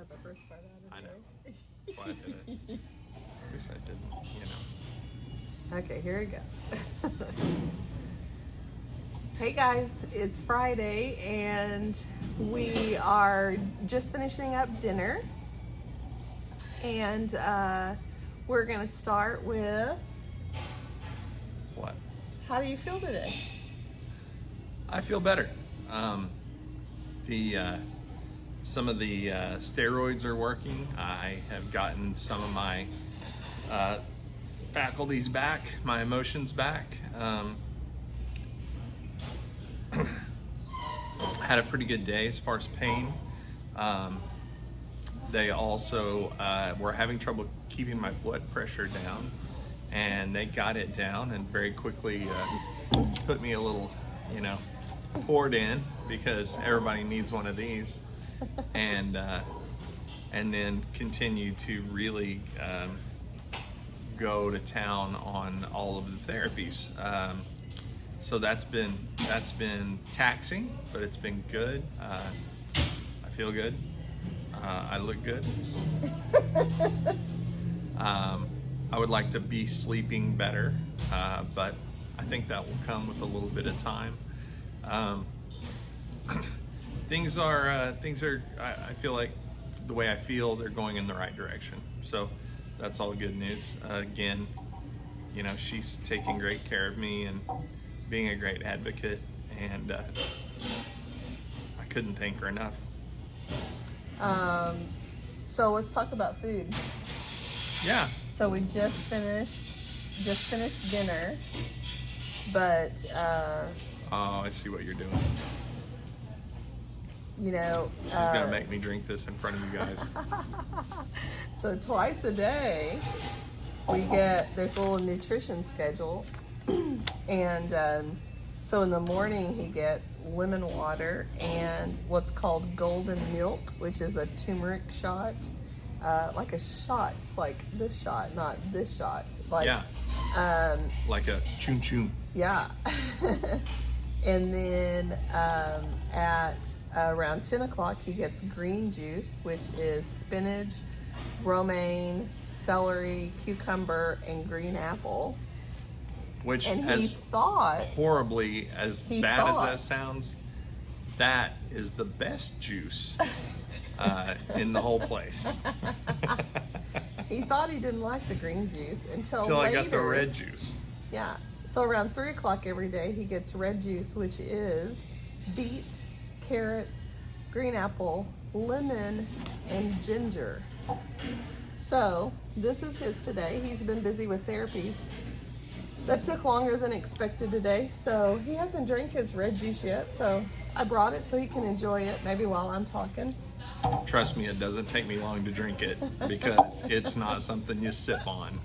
cut the first part out of I know. there. That's why I did it. Wish I didn't, you know. Okay, here we go. Hey guys, it's Friday and we are just finishing up dinner. And we're gonna start with... What? How do you feel today? I feel better. Some of the steroids are working. I have gotten some of my faculties back, my emotions back. Had a pretty good day as far as pain. They also were having trouble keeping my blood pressure down, and they got it down and very quickly put me a little, poured in, because everybody needs one of these, and then continue to really go to town on all of the therapies. So that's been taxing, but it's been good. I feel good. I look good. I would like to be sleeping better, but I think that will come with a little bit of time. Things are, I feel like the way I feel, they're going in the right direction. So that's all good news. Again, she's taking great care of me and being a great advocate, and I couldn't thank her enough. So let's talk about food. Yeah. So we just finished dinner, but oh, I see what you're doing. She's gonna make me drink this in front of you guys. So twice a day there's a little nutrition schedule, and so in the morning he gets lemon water and what's called golden milk, which is a turmeric shot, like a shot, like this shot, not this shot, like like a choon choon. Yeah. And then at around 10 o'clock he gets green juice, which is spinach, romaine, celery, cucumber, and green apple. Which, and as horribly as bad as that sounds, that is the best juice in the whole place. He thought he didn't like the green juice until later. I got the red juice. Yeah. So around 3 o'clock every day he gets red juice, which is beets, carrots, green apple, lemon, and ginger. So this is his today. He's been busy with therapies. That took longer than expected today, so he hasn't drank his red juice yet, so I brought it so he can enjoy it maybe while I'm talking. Trust me, it doesn't take me long to drink it, because it's not something you sip on.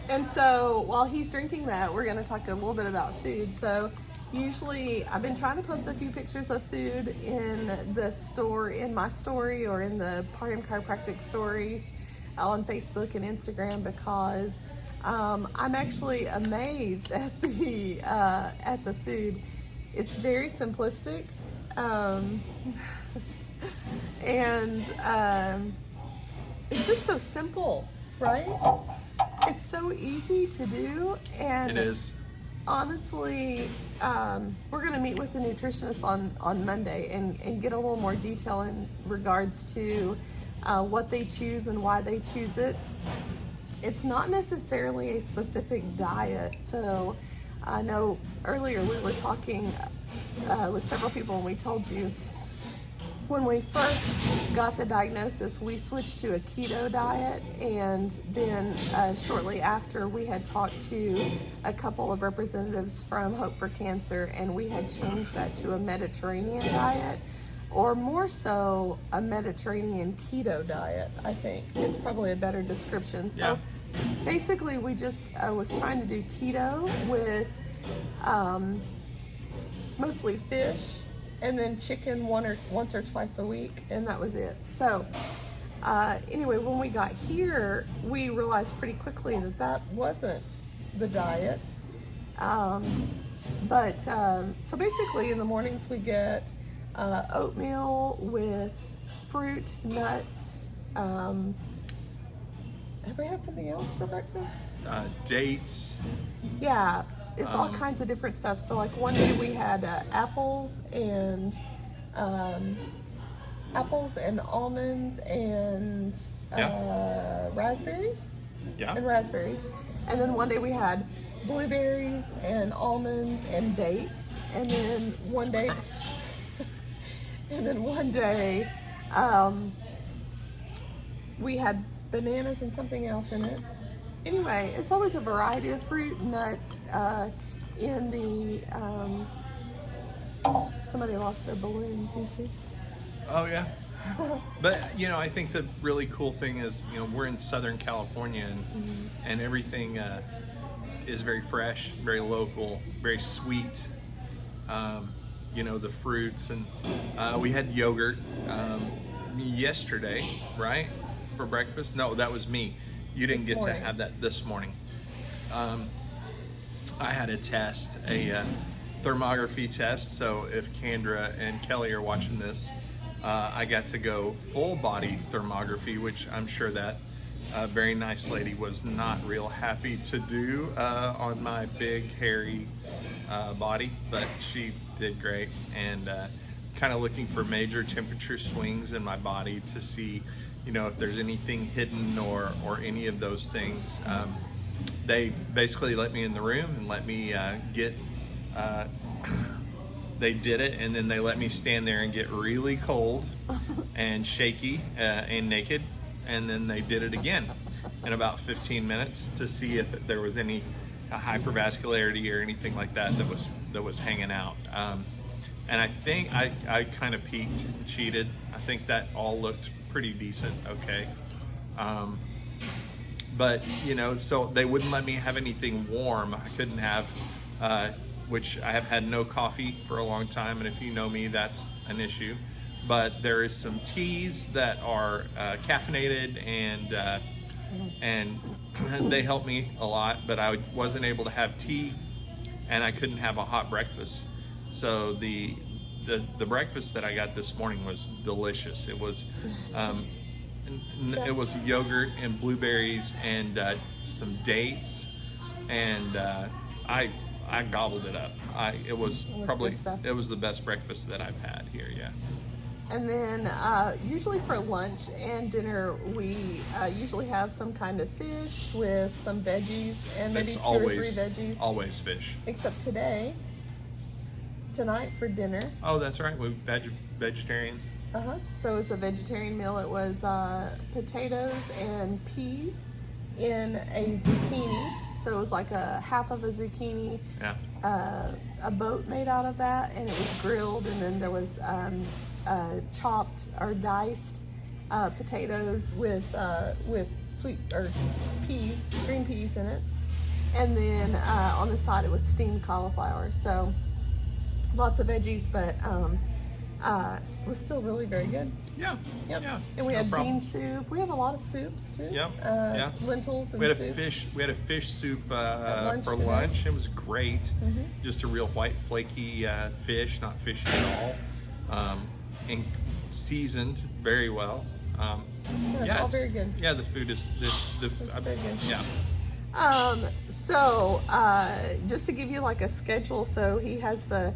And so while he's drinking that, we're going to talk a little bit about food. So usually I've been trying to post a few pictures of food in the store, in my story, or in the Parham chiropractic stories on Facebook and Instagram, because I'm actually amazed at the food. It's very simplistic, and it's just so simple, right? It's so easy to do, and it is. Honestly, we're going to meet with the nutritionist on Monday and get a little more detail in regards to what they choose and why they choose it. It's not necessarily a specific diet. So I know earlier we were talking with several people, and we told you when we first got the diagnosis, we switched to a keto diet, and then shortly after we had talked to a couple of representatives from Hope4Cancer, and we had changed that to a Mediterranean diet, or more so a Mediterranean keto diet, I think is probably a better description. So basically we just was trying to do keto with mostly fish, and then chicken once or twice a week, and that was it. So anyway, when we got here, we realized pretty quickly that wasn't the diet. So basically in the mornings we get oatmeal with fruit, nuts. Have we had something else for breakfast? Dates. Yeah, it's all kinds of different stuff. So like one day we had apples and almonds and raspberries. Yeah. And raspberries. And then one day we had blueberries and almonds and dates. And then one day we had bananas and something else in it. Anyway, it's always a variety of fruit, nuts, in the, somebody lost their balloons, you see? Oh yeah. But I think the really cool thing is, we're in Southern California, and everything is very fresh, very local, very sweet. The fruits, and we had yogurt yesterday, right, for breakfast. No, that was me. You didn't get to have that this morning. I had a test, a thermography test. So if Kendra and Kelly are watching this, I got to go full body thermography, which I'm sure that very nice lady was not real happy to do on my big hairy body, but she did great. And kind of looking for major temperature swings in my body to see if there's anything hidden or any of those things. They basically let me in the room and let me they did it, and then they let me stand there and get really cold and shaky and naked, and then they did it again in about 15 minutes to see if there was any hypervascularity or anything like that was hanging out. And I think I kind of peaked and cheated. I think that all looked pretty decent, okay. But so they wouldn't let me have anything warm. I couldn't have, which I have had no coffee for a long time, and if you know me, that's an issue. But there is some teas that are caffeinated, and they help me a lot. But I wasn't able to have tea, and I couldn't have a hot breakfast. So the breakfast that I got this morning was delicious. It was it was yogurt and blueberries and some dates, and I gobbled it up. It was the best breakfast that I've had here. Yeah. And then usually for lunch and dinner, we usually have some kind of fish with some veggies and maybe two or three veggies. Always fish. Except tonight for dinner. Oh, that's right. We're vegetarian. So it was a vegetarian meal. It was potatoes and peas in a zucchini. So it was like a half of a zucchini, a boat made out of that, and it was grilled, and then there was chopped or diced potatoes with sweet or green peas in it, and then on the side it was steamed cauliflower. So lots of veggies, but it was still really very good. Yeah. Yep. Yeah. And we had bean soup. We have a lot of soups too. Yep. Lentils and soups. We had a fish soup for lunch. It was great. Just a real white flaky fish, not fishy at all, and seasoned very well. It's all very good. Yeah, the food is very good. Yeah. So just to give you like a schedule, so he has the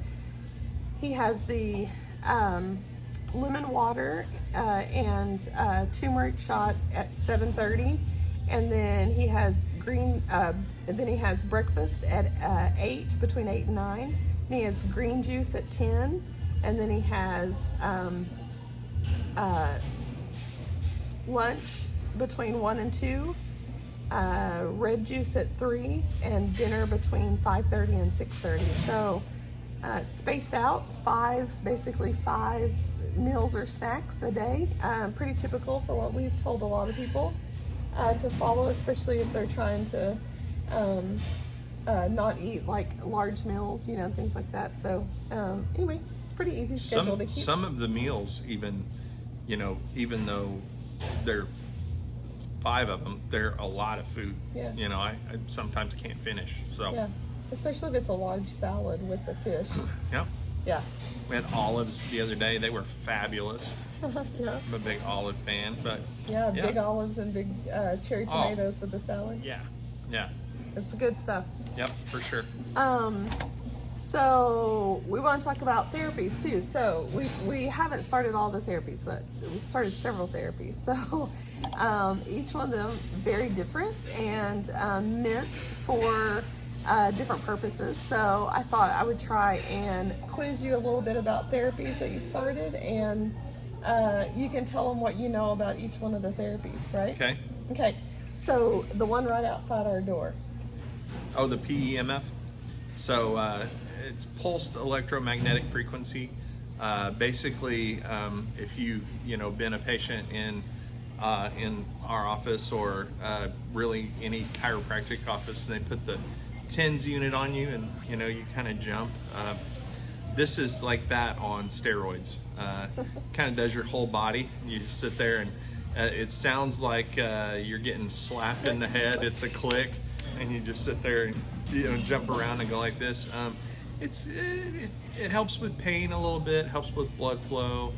lemon water and turmeric shot at 7:30, and then he has breakfast at 8, between 8 and 9, and he has green juice at 10, and then he has lunch between 1 and 2, red juice at 3, and dinner between 5:30 and 6:30. So spaced out, basically five meals or snacks a day. Pretty typical for what we've told a lot of people to follow, especially if they're trying to not eat like large meals, things like that. So anyway, it's a pretty easy schedule to keep. Some of the meals, even though they're 5 of them, they're a lot of food. Yeah. I sometimes can't finish. So yeah, especially if it's a large salad with the fish. Yeah. Yeah. We had olives the other day. They were fabulous. Yeah. I'm a big olive fan, but Yeah, big olives and big cherry tomatoes with the salad. yeah, yeah, It's good stuff. yep, for sure. So we want to talk about therapies too. So we haven't started all the therapies, but we started several therapies. So each one of them very different and meant for different purposes. So I thought I would try and quiz you a little bit about therapies that you've started, and you can tell them what you know about each one of the therapies, right? Okay. Okay. So the one right outside our door. Oh, the PEMF. So it's pulsed electromagnetic frequency. Basically, if you've been a patient in our office or really any chiropractic office, and they put the TENS unit on you, and you kind of jump. This is like that on steroids. Kind of does your whole body. You just sit there, and it sounds like you're getting slapped in the head. It's a click, and you just sit there and jump around and go like this. It helps with pain a little bit. Helps with blood flow.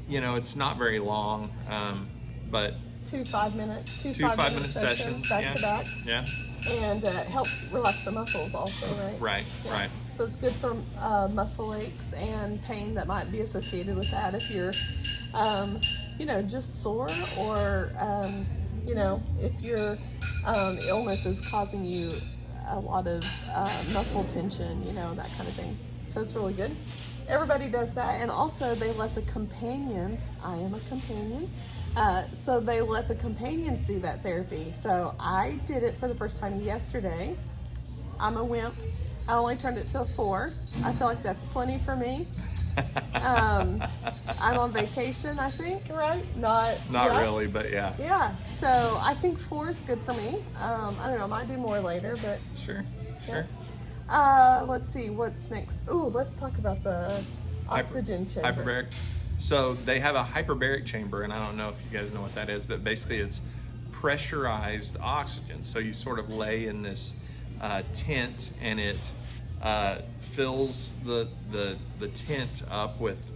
It's not very long, but Two 5-minute sessions back to back. Yeah. And it helps relax the muscles also, right? Right, Yeah. right. So it's good for muscle aches and pain that might be associated with that if you're, just sore, or, if your illness is causing you a lot of muscle tension, that kind of thing. So it's really good. Everybody does that. And also they let the companions, I am a companion, so they let the companions do that therapy. So I did it for the first time yesterday. I'm a wimp. I only turned it to a 4. I feel like that's plenty for me. I'm on vacation, I think, right? Not really, but yeah. Yeah, so I think 4 is good for me. I don't know, I might do more later, but Sure. let's see, what's next? Ooh, let's talk about the oxygen chamber. Hyperbaric. So they have a hyperbaric chamber, and I don't know if you guys know what that is, but basically it's pressurized oxygen. So you sort of lay in this tent, and it fills the tent up with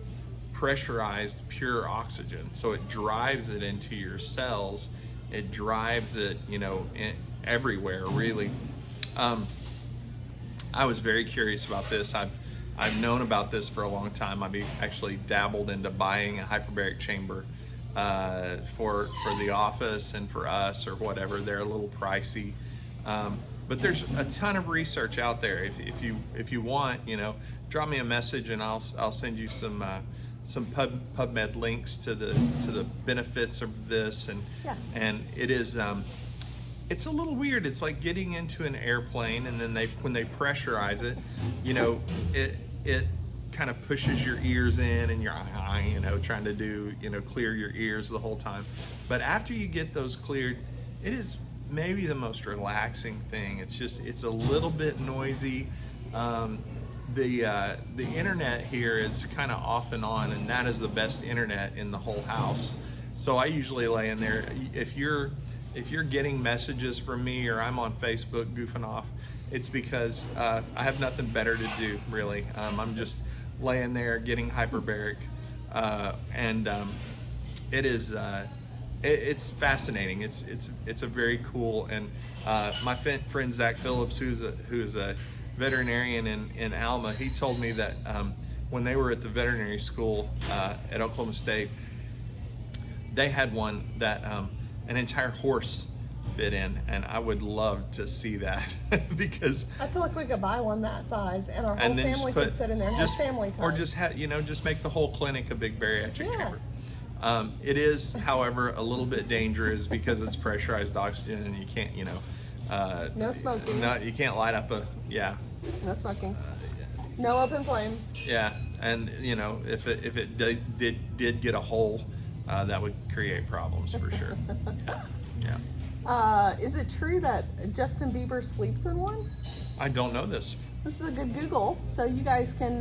pressurized pure oxygen. So it drives it into your cells. It drives it, everywhere, really. I was very curious about this. I've known about this for a long time. I've actually dabbled into buying a hyperbaric chamber for the office and for us or whatever. They're a little pricey, but there's a ton of research out there. If you want, drop me a message and I'll send you some PubMed links to the benefits of this, and it is. It's a little weird. It's like getting into an airplane, and then when they pressurize it, it kind of pushes your ears in, and you're trying to do clear your ears the whole time. But after you get those cleared, it is maybe the most relaxing thing. It's a little bit noisy. The internet here is kind of off and on, and that is the best internet in the whole house. So I usually lay in there. If you're getting messages from me, or I'm on Facebook goofing off, it's because I have nothing better to do, really. I'm just laying there getting hyperbaric, and it is it's fascinating. It's a very cool, and my friend Zach Phillips, who's a veterinarian in Alma, he told me that when they were at the veterinary school at Oklahoma State, they had one that an entire horse fit in, and I would love to see that because I feel like we could buy one that size, and our whole family could sit in there and have family time. Or just make the whole clinic a big bariatric chamber. It is, however, a little bit dangerous because it's pressurized oxygen, and you can't, no smoking. No, you can't light up No smoking. No open flame. Yeah, and if it did get a hole, that would create problems for sure. Yeah. Is it true that Justin Bieber sleeps in one? I don't know this. This is a good Google, so you guys can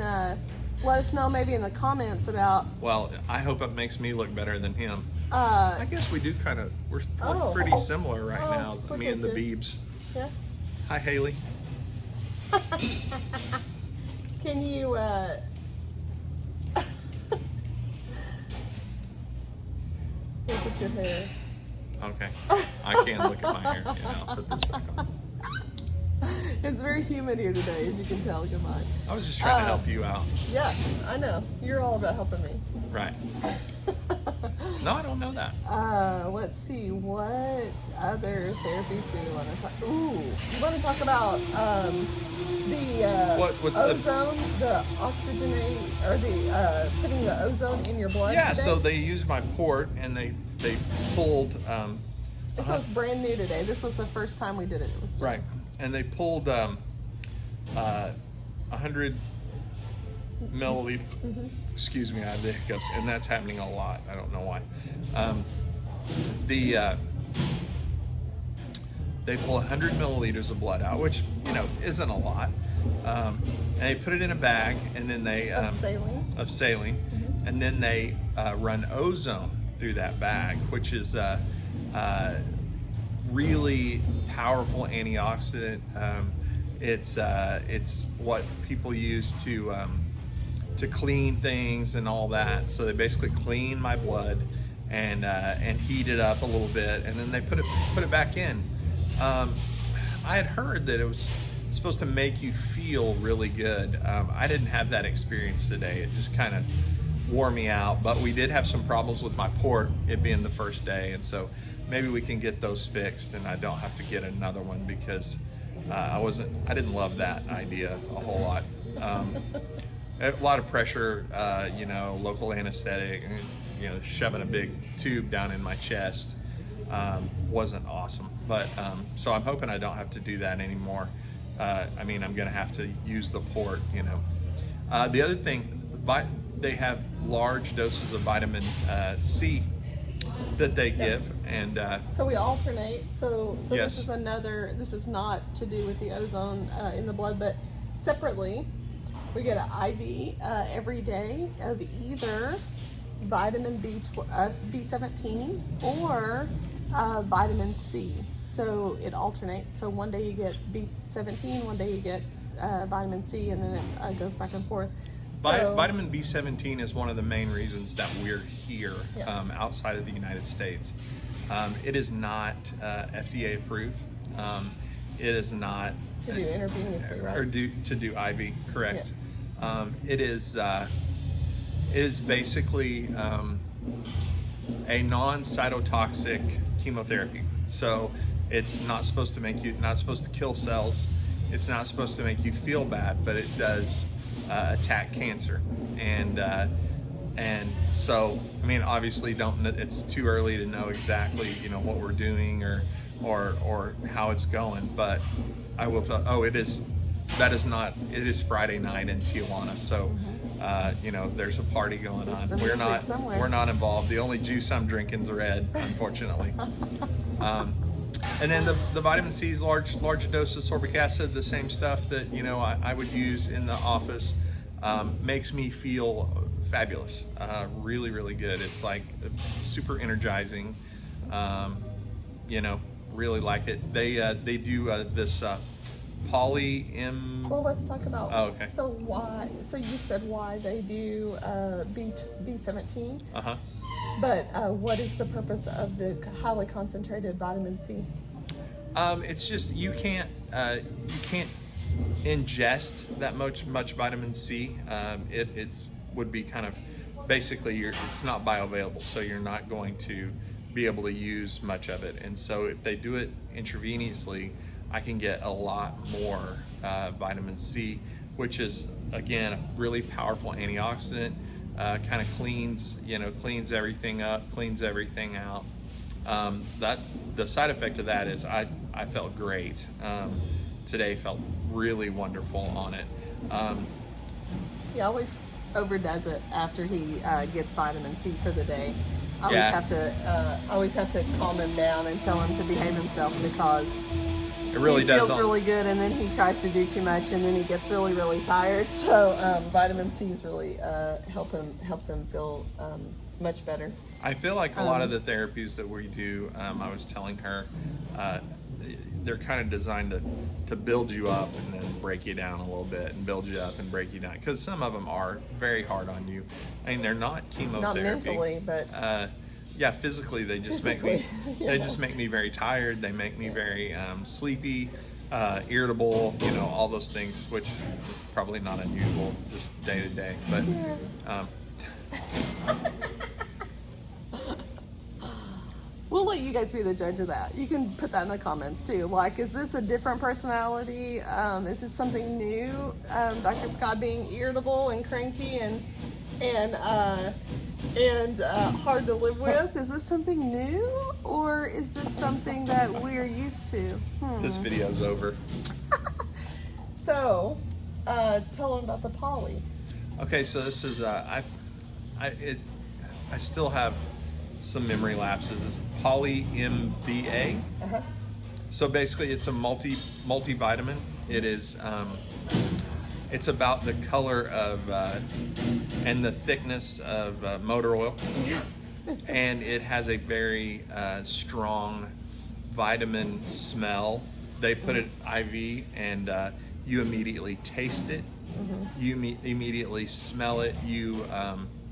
let us know maybe in the comments about. Well, I hope it makes me look better than him. I guess we do we're pretty similar right now, me and the Biebs. Yeah. Hi, Haley. Can you, look at your hair. Okay. I can't look at my hair. Yeah, I'll put this back on. It's very humid here today, as you can tell. Come on. I was just trying to help you out. Yeah, I know. You're all about helping me. Right. No, I don't know that. Let's see. What other therapies do you want to talk? Ooh, you want to talk about the What's ozone, the oxygenate, or the putting the ozone in your blood? Yeah, today? so they used my port and they pulled. This was brand new today. This was the first time we did it. It was still, Right, and they pulled 100 milliliter. Mm-hmm. Excuse me, I have the hiccups, and that's happening a lot. I don't know why. They pull 100 milliliters of blood out, which isn't a lot, and they put it in a bag, and then they of saline. Mm-hmm. And then they run ozone through that bag, which is really powerful antioxidant. It's what people use to clean things and all that. So they basically clean my blood and heat it up a little bit, and then they put it back in. I had heard that it was supposed to make you feel really good. I didn't have that experience today. It just kind of wore me out, but we did have some problems with my port, it being the first day, and so maybe we can get those fixed and I don't have to get another one, because I didn't love that idea a whole lot. A lot of pressure, local anesthetic, shoving a big tube down in my chest wasn't awesome. But so I'm hoping I don't have to do that anymore. I'm gonna have to use the port, The other thing, they have large doses of vitamin C that they give, and so we alternate. So yes. This is not to do with the ozone in the blood, but separately, we get an IV every day of either vitamin B17 or vitamin C. So it alternates. So one day you get B17, one day you get vitamin C, and then it goes back and forth. So, vitamin B17 is one of the main reasons that we're here, yeah. Outside of the United States. It is not FDA approved. It is not to do intravenously, right? Or to do IV, correct. Yeah. It is basically a non-cytotoxic chemotherapy. So it's not supposed to kill cells. It's not supposed to make you feel bad, but it does attack cancer. And so, obviously it's too early to know exactly, what we're doing or how it's going, but I will tell, it is Friday night in Tijuana. So, there's a party going on. We're not involved. The only juice I'm drinking is red, unfortunately. And then the vitamin C is large doses of sorbic acid, the same stuff that I would use in the office. Makes me feel fabulous, really, really good. It's like super energizing. Really like it. They do this Well, let's talk about. Oh, okay. So why? So you said why they do B17. But what is the purpose of the highly concentrated vitamin C? It's just you can't ingest that much vitamin C. It's would be kind of basically it's not bioavailable, so you're not going to be able to use much of it. And so if they do it intravenously, I can get a lot more vitamin C, which is again a really powerful antioxidant. Kind of cleans everything up, cleans everything out. That the side effect of that is I felt great. Today felt really wonderful on it. He always overdoes it after he gets vitamin C for the day. I always have to calm him down and tell him to behave himself, because it really he feels really good, and then he tries to do too much, and then he gets really, really tired. So vitamin C is really helps him feel much better. I feel like a lot of the therapies that we do, I was telling her, they're kind of designed to build you up and then break you down a little bit and build you up and break you down, because some of them are very hard on you. I mean, they're not chemotherapy. Not mentally, but yeah, physically they just make me they just make me very tired. They make me very sleepy, irritable, you know, all those things, which is probably not unusual just day to day, but we'll let you guys be the judge of that. You can put that in the comments too. Like, is this a different personality? Is this something new? Dr. Scott being irritable and cranky and hard to live with. Is this something new, or is this something that we're used to? This video's over. So, tell them about the poly. Okay, so this is I still have some memory lapses. It's poly MVA. So basically, it's a multivitamin. It is. It's about the color of and the thickness of motor oil, and it has a very strong vitamin smell. They put it IV, and you immediately taste it. You immediately smell it. You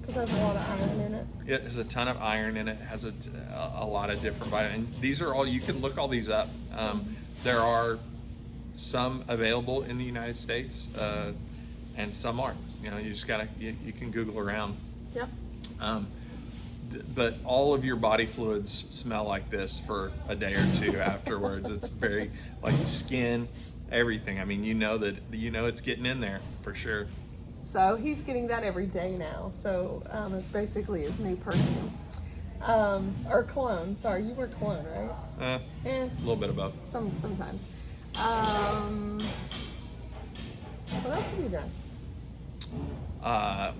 because it has a lot of iron in it. It has a ton of iron in it. It has a lot of different vitamins. And these are all, you can look all these up. There are some available in the United States, and some aren't. You know, you just gotta, you can Google around. Yep. But all of your body fluids smell like this for a day or two afterwards. It's very, like skin, everything. I mean, you know it's getting in there for sure. So he's getting that every day now. So it's basically his new perfume. Or cologne. Sorry, you wear cologne, right? A little bit of both. Sometimes. What else have you done?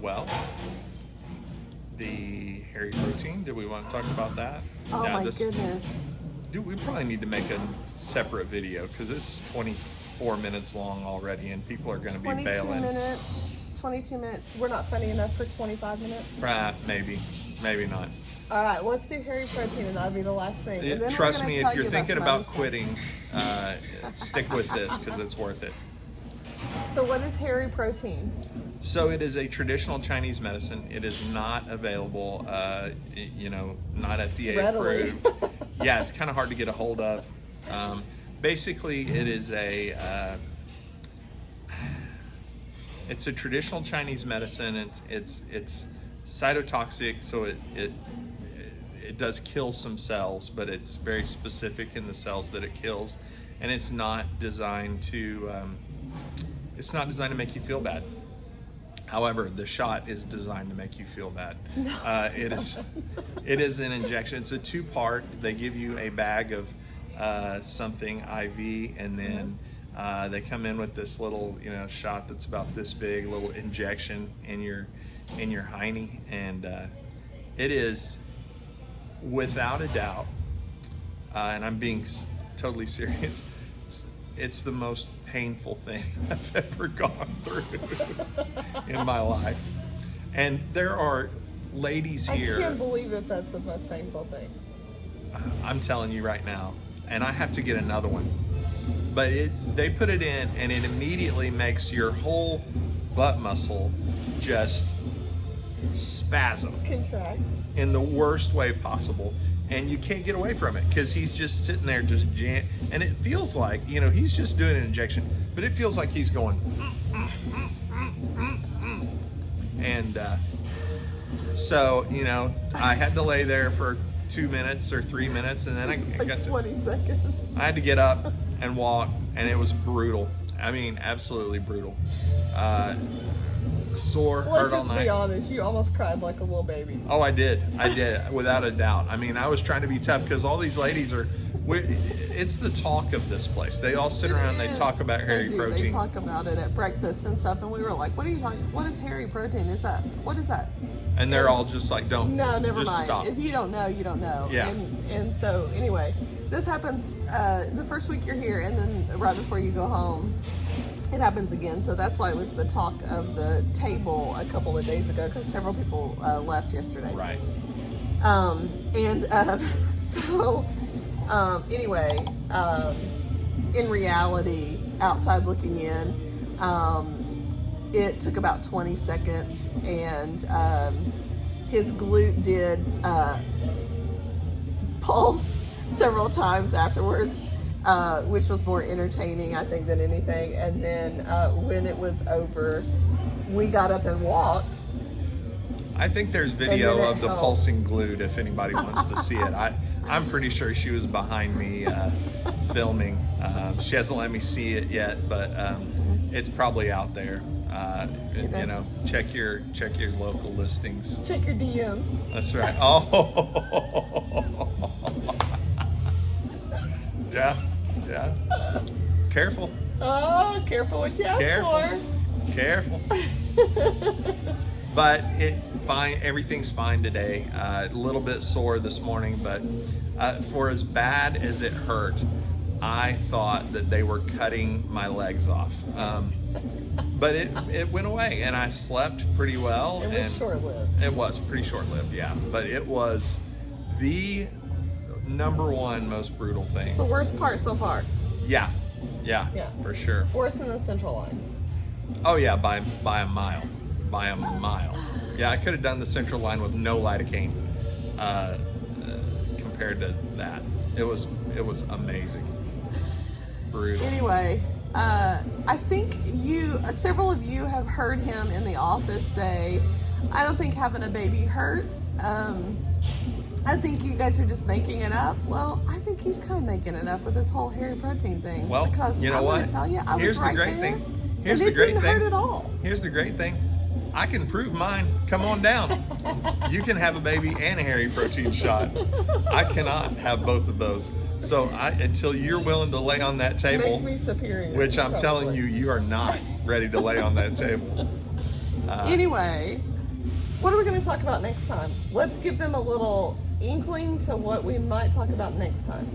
Well, the hairy protein. Did we want to talk about that? Oh my goodness. Dude, we probably need to make a separate video, because this is 24 minutes long already, and people are going to be bailing. 22 minutes. We're not funny enough for 25 minutes? Maybe not. All right, let's do hairy protein, and that'll be the last thing. And then trust me, if you're you thinking about quitting, stick with this, because it's worth it. So what is hairy protein? So it is a traditional Chinese medicine. It is not available, not FDA readily approved. Yeah, it's kind of hard to get a hold of. Basically, it is it's a traditional Chinese medicine. It's cytotoxic, so it does kill some cells, but it's very specific in the cells that it kills, and it's not designed to make you feel bad. However, the shot is designed to make you feel bad. No, it is an injection. It's a 2-part. They give you a bag of something IV, and then they come in with this little shot that's about this big, little injection in your hiney, and it is without a doubt, and I'm being totally serious, it's the most painful thing I've ever gone through in my life. And there are ladies here. I can't believe that's the most painful thing. I'm telling you right now, and I have to get another one. But they put it in, and it immediately makes your whole butt muscle just spasm. Contract. In the worst way possible. And you can't get away from it, because he's just sitting there just and it feels like, he's just doing an injection, but it feels like he's going and so I had to lay there for 2 minutes or 3 minutes, and then I got 20 seconds. I had to get up and walk, and it was brutal. I mean, absolutely brutal. Sore, hurt all night. Let's just be honest, you almost cried like a little baby. Oh, I did, without a doubt. I mean, I was trying to be tough, because all these ladies it's the talk of this place. They all sit around and they talk about hairy protein. They talk about it at breakfast and stuff, and we were like, what are you talking, what is hairy protein? What is that? And they're all just like, no, never mind. Stop. If you don't know, you don't know. Yeah. And so anyway, this happens the first week you're here, and then right before you go home, it happens again. So that's why it was the talk of the table a couple of days ago, because several people left yesterday. Right. Anyway, in reality, outside looking in, it took about 20 seconds, and his glute did pulse several times afterwards, which was more entertaining, I think, than anything. And then when it was over, we got up and walked. I think there's video of the pulsing glute if anybody wants to see it. I'm pretty sure she was behind me filming. She hasn't let me see it yet, but it's probably out there. You know, check your local listings. Check your DMs. That's right. Oh, yeah. Careful. Oh, careful what you ask for. Careful. But it's fine. Everything's fine today. A little bit sore this morning, but for as bad as it hurt, I thought that they were cutting my legs off. But it went away, and I slept pretty well. It was short-lived. It was pretty short-lived, yeah. But it was the #1 most brutal thing. It's the worst part so far. Yeah, for sure. Worse than the central line. Oh yeah, by a mile. By a mile. Yeah, I could have done the central line with no lidocaine compared to that. It was amazing. Brutal. Anyway, I think several of you have heard him in the office say, I don't think having a baby hurts. I think you guys are just making it up. Well, I think he's kind of making it up with this whole hairy protein thing. Well, because you know I'm what? Gonna tell you, I Here's was right the great there, thing. Here's and the great it didn't thing. hurt at all. Here's the great thing. I can prove mine. Come on down. You can have a baby and a hairy protein shot. I cannot have both of those. So until you're willing to lay on that table, Makes me superior. which I'm probably. telling you, you are not ready to lay on that table. Anyway, what are we going to talk about next time? Let's give them a little inkling to what we might talk about next time.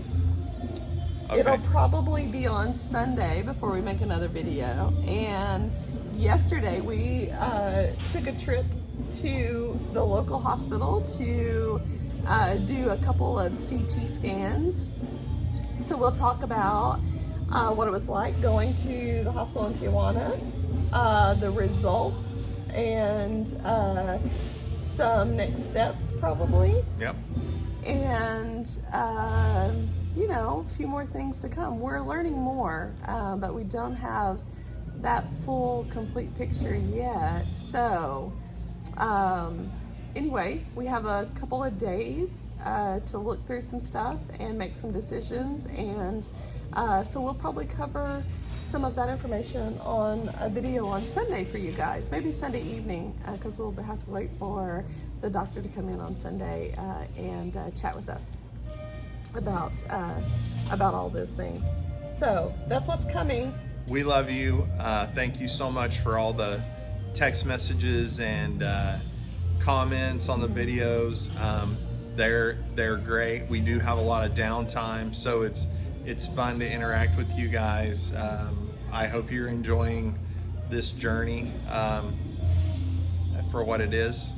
Okay. It'll probably be on Sunday before we make another video. And yesterday we took a trip to the local hospital to do a couple of CT scans. So we'll talk about what it was like going to the hospital in Tijuana, the results, and some next steps probably. Yep. And a few more things to come. We're learning more, but we don't have that full, complete picture yet. So, anyway, we have a couple of days to look through some stuff and make some decisions. And so we'll probably cover some of that information on a video on Sunday for you guys, maybe Sunday evening, because we'll have to wait for the doctor to come in on Sunday and chat with us about all those things. So that's what's coming. We love you. Thank you so much for all the text messages and comments on the videos. They're great. We do have a lot of downtime, so it's fun to interact with you guys. I hope you're enjoying this journey for what it is.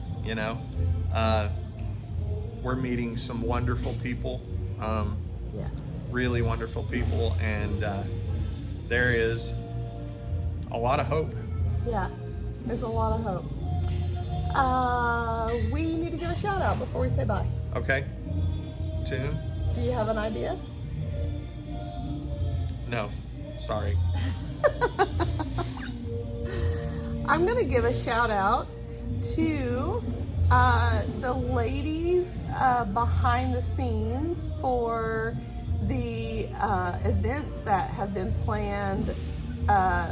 We're meeting some wonderful people, really wonderful people, and there is a lot of hope. Yeah, there's a lot of hope. We need to give a shout out before we say bye. Okay. Tune? Do you have an idea? No. Sorry. I'm going to give a shout out to the ladies behind the scenes for the events that have been planned.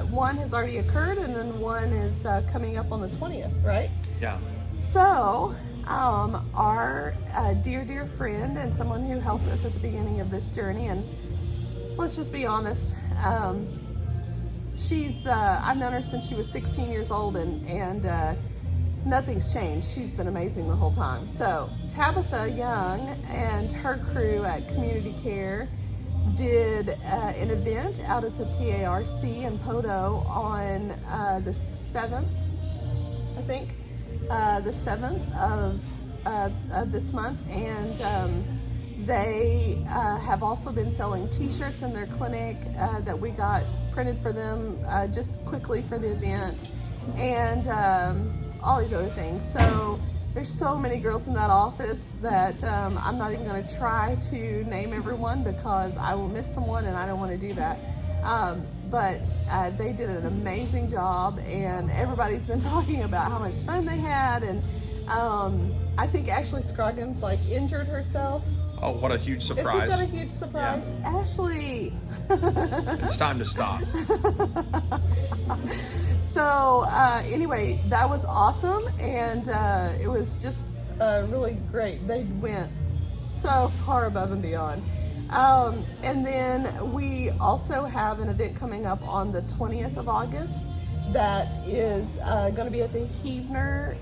One has already occurred, and then one is coming up on the 20th, right? Yeah. So, our dear friend and someone who helped us at the beginning of this journey, and let's just be honest, she's I've known her since she was 16 years old, and nothing's changed. She's been amazing the whole time. So Tabitha Young and her crew at Community Care did an event out at the PARC in Podo on the 7th, I think, the 7th of this month, and They have also been selling t-shirts in their clinic that we got printed for them just quickly for the event, and all these other things. So there's so many girls in that office that I'm not even going to try to name everyone because I will miss someone and I don't want to do that. But they did an amazing job, and everybody's been talking about how much fun they had. And I think Ashley Scroggins like injured herself. Oh, what a huge surprise. Isn't that a huge surprise? Yeah. Ashley! It's time to stop. So anyway, that was awesome, and it was just really great. They went so far above and beyond. And then we also have an event coming up on the 20th of August that is going to be at the Huebner,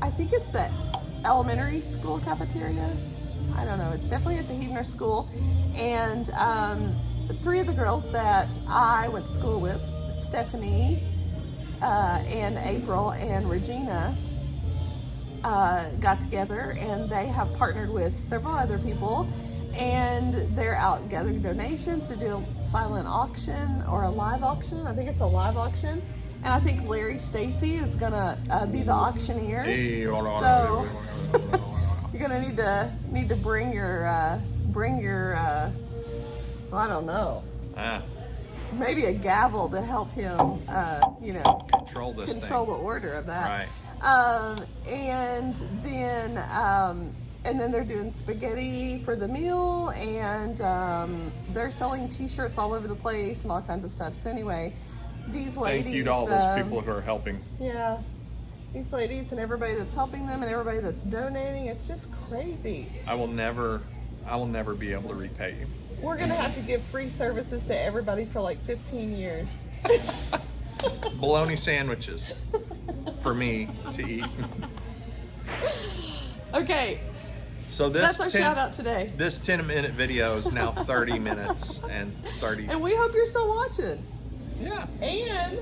I think it's the elementary school cafeteria. I don't know. It's definitely at the Huebner School. And 3 of the girls that I went to school with, Stephanie and April and Regina, got together, and they have partnered with several other people, and they're out gathering donations to do a silent auction or a live auction. I think it's a live auction. And I think Larry Stacy is gonna be the auctioneer. So you're gonna need to bring your well, I don't know, maybe a gavel to help him, control the order of that. Right. And then they're doing spaghetti for the meal, and they're selling t-shirts all over the place and all kinds of stuff. So anyway, these ladies, thank you to all those people who are helping. Yeah, these ladies and everybody that's helping them and everybody that's donating, it's just crazy. I will never be able to repay you. We're gonna have to give free services to everybody for like 15 years. Bologna sandwiches for me to eat. Okay. So that's our shout out today. This 10-minute video is now 30 minutes and 30. And we hope you're still watching. Yeah. And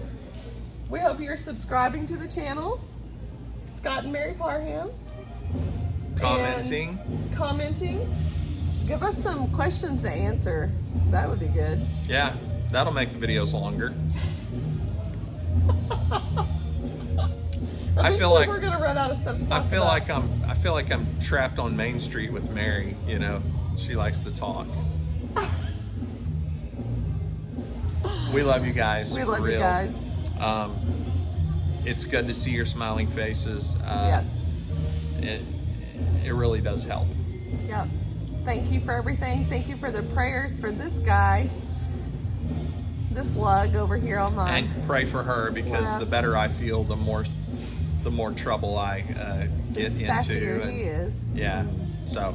we hope you're subscribing to the channel, Scott and Mary Parham. Commenting. Give us some questions to answer. That would be good. Yeah, that'll make the videos longer. I feel like we're gonna run out of stuff to talk I feel about. like I'm trapped on Main Street with Mary. You know, she likes to talk. We love you guys. We love you guys. It's good to see your smiling faces. Yes. It really does help. Yep. Thank you for everything. Thank you for the prayers for this guy, this lug over here on mine. And pray for her, because the better I feel, the more trouble I get the into. Sassier he is. Yeah. So,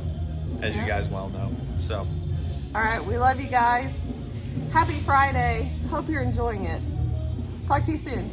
as you guys well know. So. All right. We love you guys. Happy Friday. Hope you're enjoying it. Talk to you soon.